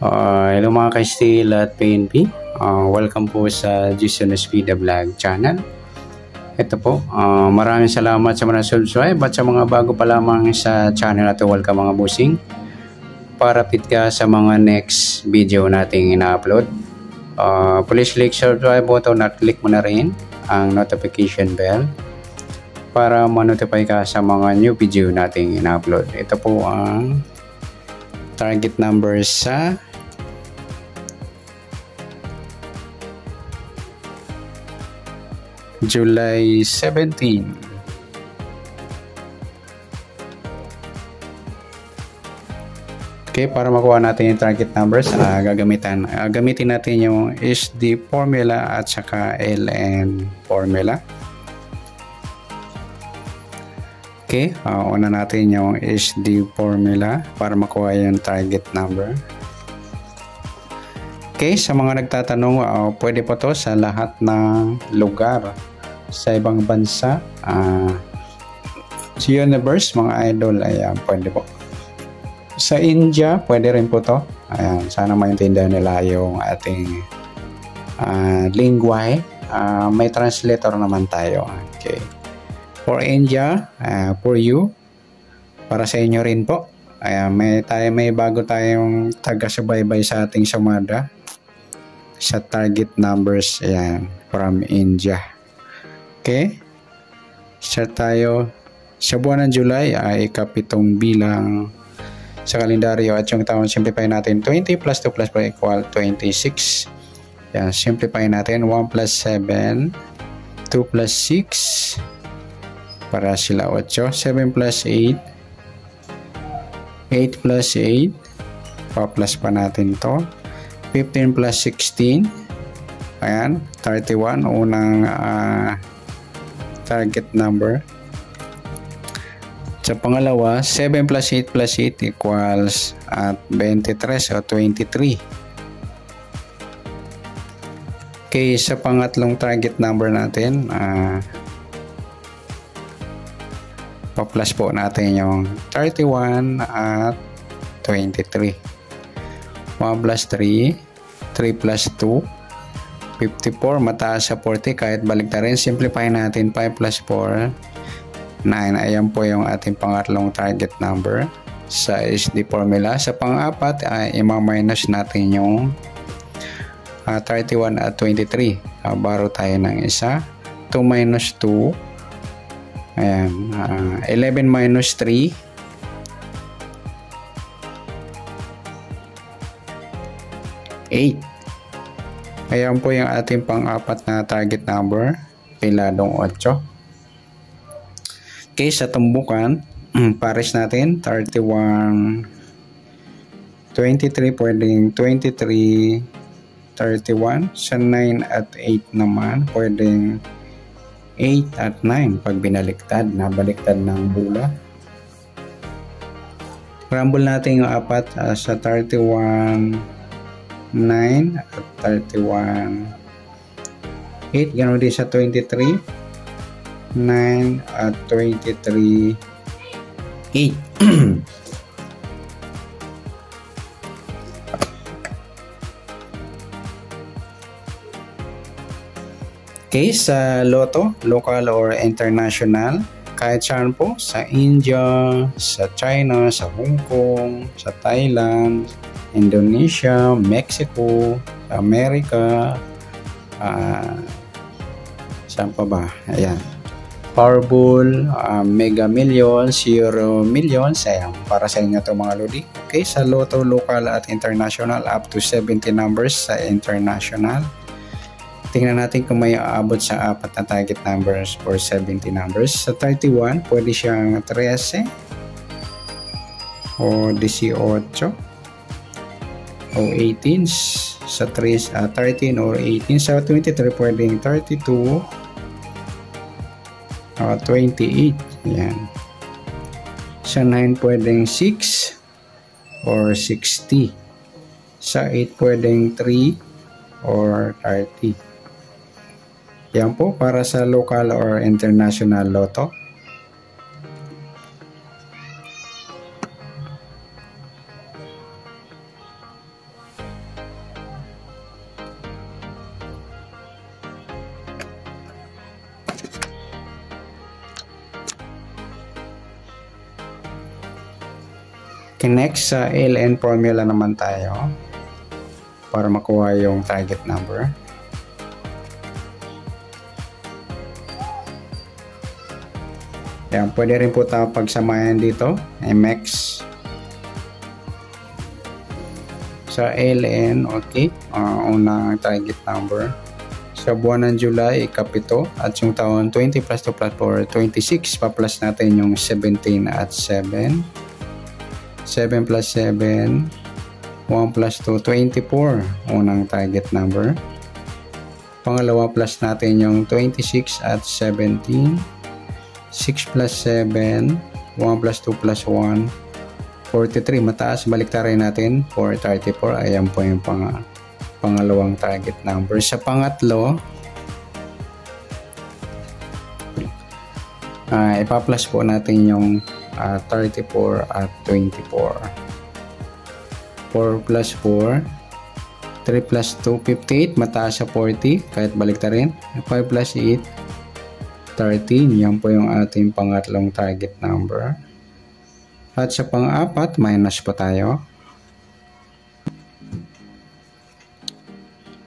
Hello mga ka-Steel at PNP. Welcome po sa Jason Espida Vlog channel. Ito po, maraming salamat sa mga subscribe at sa mga bago pa lamang sa channel na ito. Welcome mga busing. Para fit ka sa mga next video nating ina-upload. Please click subscribe button at click mo na rin ang notification bell para ma-notify ka sa mga new video nating ina-upload. Ito po ang target number sa July 17. Okay, para makuha natin yung target numbers, gamitin natin yung SD formula at saka LN formula. Okay, una natin yung SD formula para makuha yung target number. Okay, sa mga nagtatanong, pwede po to sa lahat ng lugar sa ibang bansa. Sa universe, mga idol, ayan, pwede po. Sa India, pwede rin po to. Ayan, sana maintindihan nila yung ating lingwahe. May translator naman tayo. Okay. For India, for you, para sa inyo rin po. Ayan, may bago tayong taga-subaybay sa ating Sumada sa target numbers, ayan, from India. Okay, start tayo sa buwan ng July ay ikapitong bilang sa kalendaryo at yung taon simplify natin. 20 plus 2 plus 4 equal 26. Ayan, simplify natin. 1 plus 7, 2 plus 6 para sila 8, 7 plus 8, 8 plus 8, pa-plus pa natin to, 15 plus 16, ayan, 31, unang target number. Sa pangalawa, 7 plus 8 plus 8 equals at 23 o 23. Okay, sa pangatlong target number natin, pa-plus po natin yung 31 at 23. 1 plus 3, 3 plus 2, 54, mataas sa 40, kahit balik na rin. Simplify natin, 5 plus 4, 9. Ayan po yung ating pangatlong target number sa SD formula. Sa pang-apat, ima-minus natin yung 31 at 23. Baro tayo ng isa. 2 minus 2. Ayan. 11 minus 3. 8. Ayan po yung ating pang-apat na target number. Piladong 8. Okay, sa tumbukan, pares natin, 31, 23, pwedeng 23, 31. Sa 9 at 8 naman, pwedeng 8 at 9 pag binaliktad, nabaliktad ng bula. Rumble natin yung apat sa 31, 9 at 31, 8. Ganoon din sa 23, 9 at 23, 8. Okay, sa Lotto, local or international, kahit saan po, sa India, sa China, sa Hong Kong, sa Thailand, Indonesia, Mexico, America, saan pa ba? Ayan. Powerball, Mega Millions, Euro Millions, ayan, para sa inyo to mga lodi. Okay, sa Lotto, local at international, up to 70 numbers sa international. Tingnan natin kung may aabot sa apat na target numbers for 70 numbers. Sa 31, pwede siyang 13 o 18 o 18. Sa 13 or 18. Sa 23, pwedeng 32 o 28. Yan. Sa 9, pwedeng 6 or 60. Sa 8, pwedeng 3 or 30. Yan po para sa local or international lotto. Okay, next sa ALN formula naman tayo para makuha yung target number. Yan, pwede rin po tayo pagsamayan dito, MX. Sa ALN, okay, unang target number. Sa buwan ng July, ikapito, at yung taon 20 plus 2 plus 4, 26, pa-plus natin yung 17 at 7. 7 plus 7, 1 plus 2, 24, unang target number. Pangalawa, plus natin yung 26 at 17. 6 plus 7, 1 plus 2 plus 1, 43. Mataas, baliktarin natin, 434. Ayan po yung pangalawang target number. Sa pangatlo, ipa-plus po natin yung 34 at 24. 4 plus 4, 3 plus 2, 58. Mataas sa 40, kahit baliktarin. 5 plus 8, 13. Yan po yung ating pangatlong target number. At sa pang-apat, minus po tayo.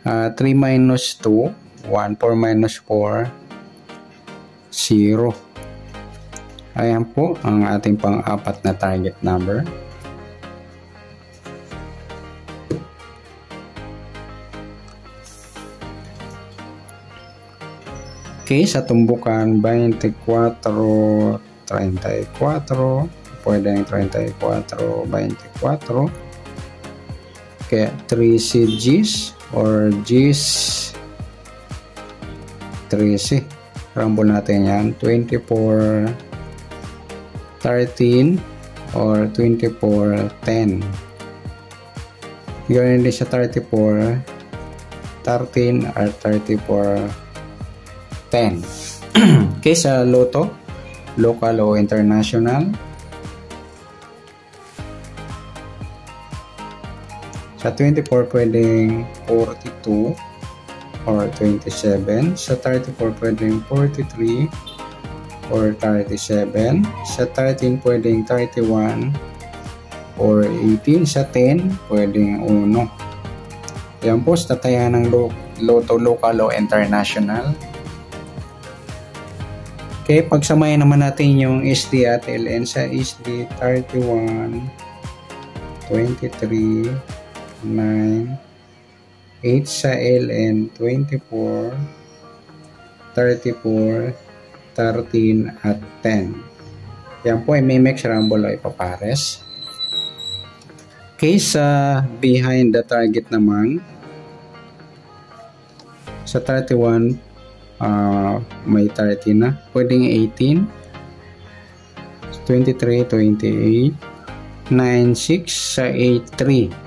3 minus 2, 1, 4 minus 4, 0. Ayan po ang ating pang-apat na target number. Okay, sa tumbukan 24, 34, pwedeng 34, 24. Okay, 3 CGs or G's 13. Rumble natin yan. 24, 13 or 24, 10. Gawin din sa 34, 13 or 34, 10. Okay, sa Lotto, local o international. Sa 24 pwedeng 42 or 27. Sa 34 pwedeng 43 or 37. Sa 13 pwedeng 31 or 18. Sa 10 pwedeng 1. Yan po sa tatayan ng Lotto local o international. Okay, pagsamahin naman natin yung SD at LN. Sa SD 31, 23, 9, 8 sa LN 24, 34, 13 at 10. Yan po ay may mix rumble o ipapares. Okay, sa behind the target naman, sa 31 may 30 na, pwedeng 18, 23, 28, 9, 6 sa 8, 3.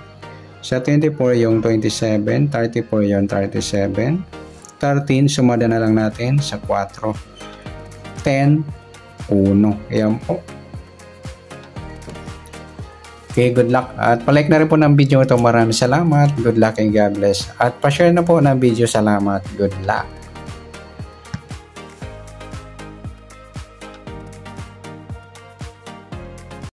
Sa 24 yung 27, 34 yung 37, 13 sumada na lang natin sa 4, 10, 1. Ayan po. Okay, good luck. At palike na rin po ng video ito. Maraming salamat. Good luck and God bless. At pa-share na po ng video. Salamat. Good luck.